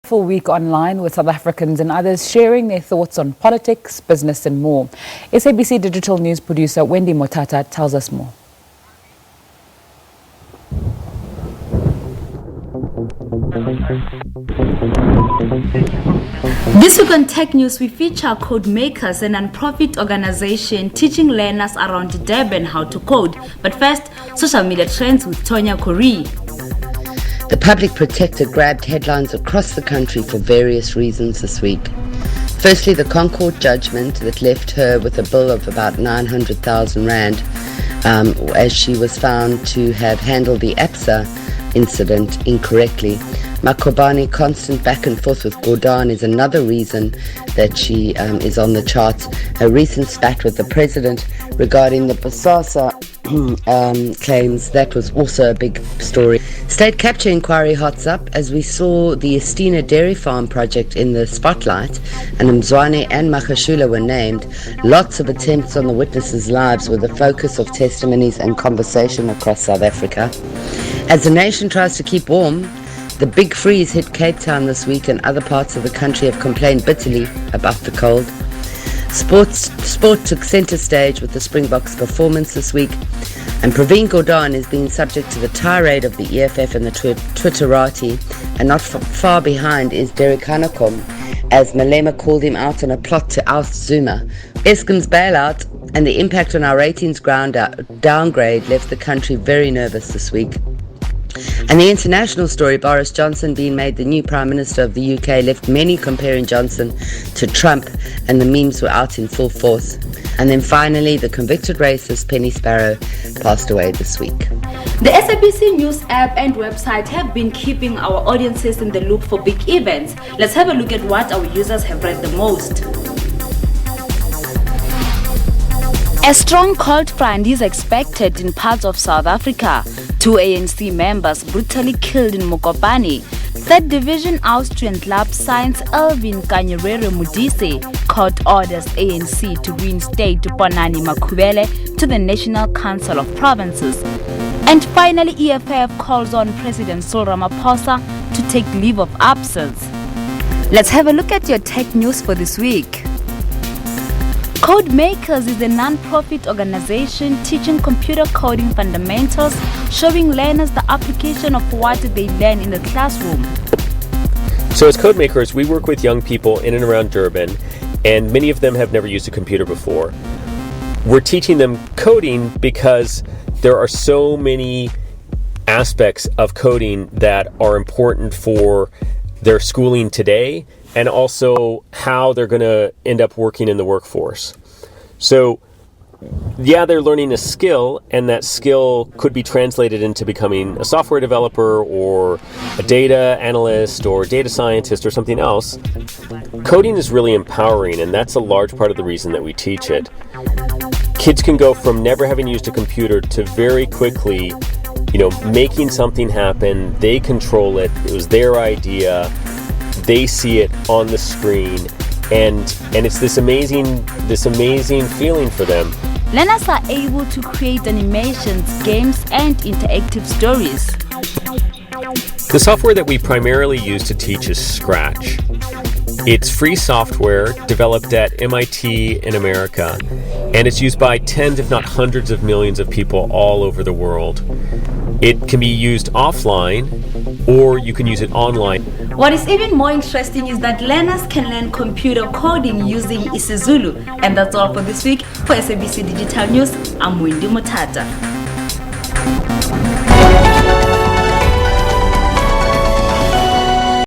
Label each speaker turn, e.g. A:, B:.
A: Full week online with South Africans and others sharing their thoughts on politics, business and more. SABC digital news producer Wendy Mothata tells us more.
B: This week on Tech News, we feature Code Makers, a non-profit organization teaching learners around Durban how to code. But first, social media trends with Tonya Corrie.
C: The public protector grabbed headlines across the country for various reasons this week. Firstly, the Concord judgment that left her with a bill of about 900,000 rand as she was found to have handled the ABSA incident incorrectly. Makobani constant back and forth with Gordon is another reason that she is on the charts. A recent spat with the president regarding the Basasa claims, that was also a big story. State capture inquiry hots up as we saw the Estina dairy farm project in the spotlight, and Mzwane and Makashula were named. Lots of attempts on the witnesses' lives were the focus of testimonies and conversation across South Africa. As the nation tries to keep warm, the big freeze hit Cape Town this week, and other parts of the country have complained bitterly about the cold. Sport took centre stage with the Springboks' performance this week, and Praveen Gordhan is being subject to the tirade of the EFF and the Twitterati, and not far behind is Derek Hanekom, as Malema called him out on a plot to oust Zuma. Eskom's bailout and the impact on our ratings downgrade left the country very nervous this week. And the international story, Boris Johnson being made the new Prime Minister of the UK, left many comparing Johnson to Trump, and the memes were out in full force. And then finally, the convicted racist Penny Sparrow passed away this week.
B: The SABC News app and website have been keeping our audiences in the loop for big events. Let's have a look at what our users have read the most. A strong cold front is expected in parts of South Africa. 2 ANC members brutally killed in Mokopane. Third Division Austrian club signs Elvin Kanyerere Mudise. Court orders ANC to reinstate Ponani Makhubele to the National Council of Provinces. And finally, EFF calls on President Cyril Ramaphosa to take leave of absence. Let's have a look at your tech news for this week. Code Makers is a non-profit organization teaching computer coding fundamentals, showing learners the application of what they learn in the classroom.
D: So as Code Makers, we work with young people in and around Durban, and many of them have never used a computer before. We're teaching them coding because there are so many aspects of coding that are important for their schooling today, and also how they're going to end up working in the workforce. So, yeah, they're learning a skill, and that skill could be translated into becoming a software developer or a data analyst or data scientist or something else. Coding is really empowering, and that's a large part of the reason that we teach it. Kids can go from never having used a computer to very quickly, making something happen. They control it. It was their idea. They see it on the screen, and it's this amazing feeling for them.
B: Learners are able to create animations, games, and interactive stories.
D: The software that we primarily use to teach is Scratch. It's free software developed at MIT in America, and it's used by tens, if not hundreds of millions of people all over the world. It can be used offline, or you can use it online.
B: What is even more interesting is that learners can learn computer coding using isiZulu. And that's all for this week. For SABC Digital News, I'm Wendy Mothata.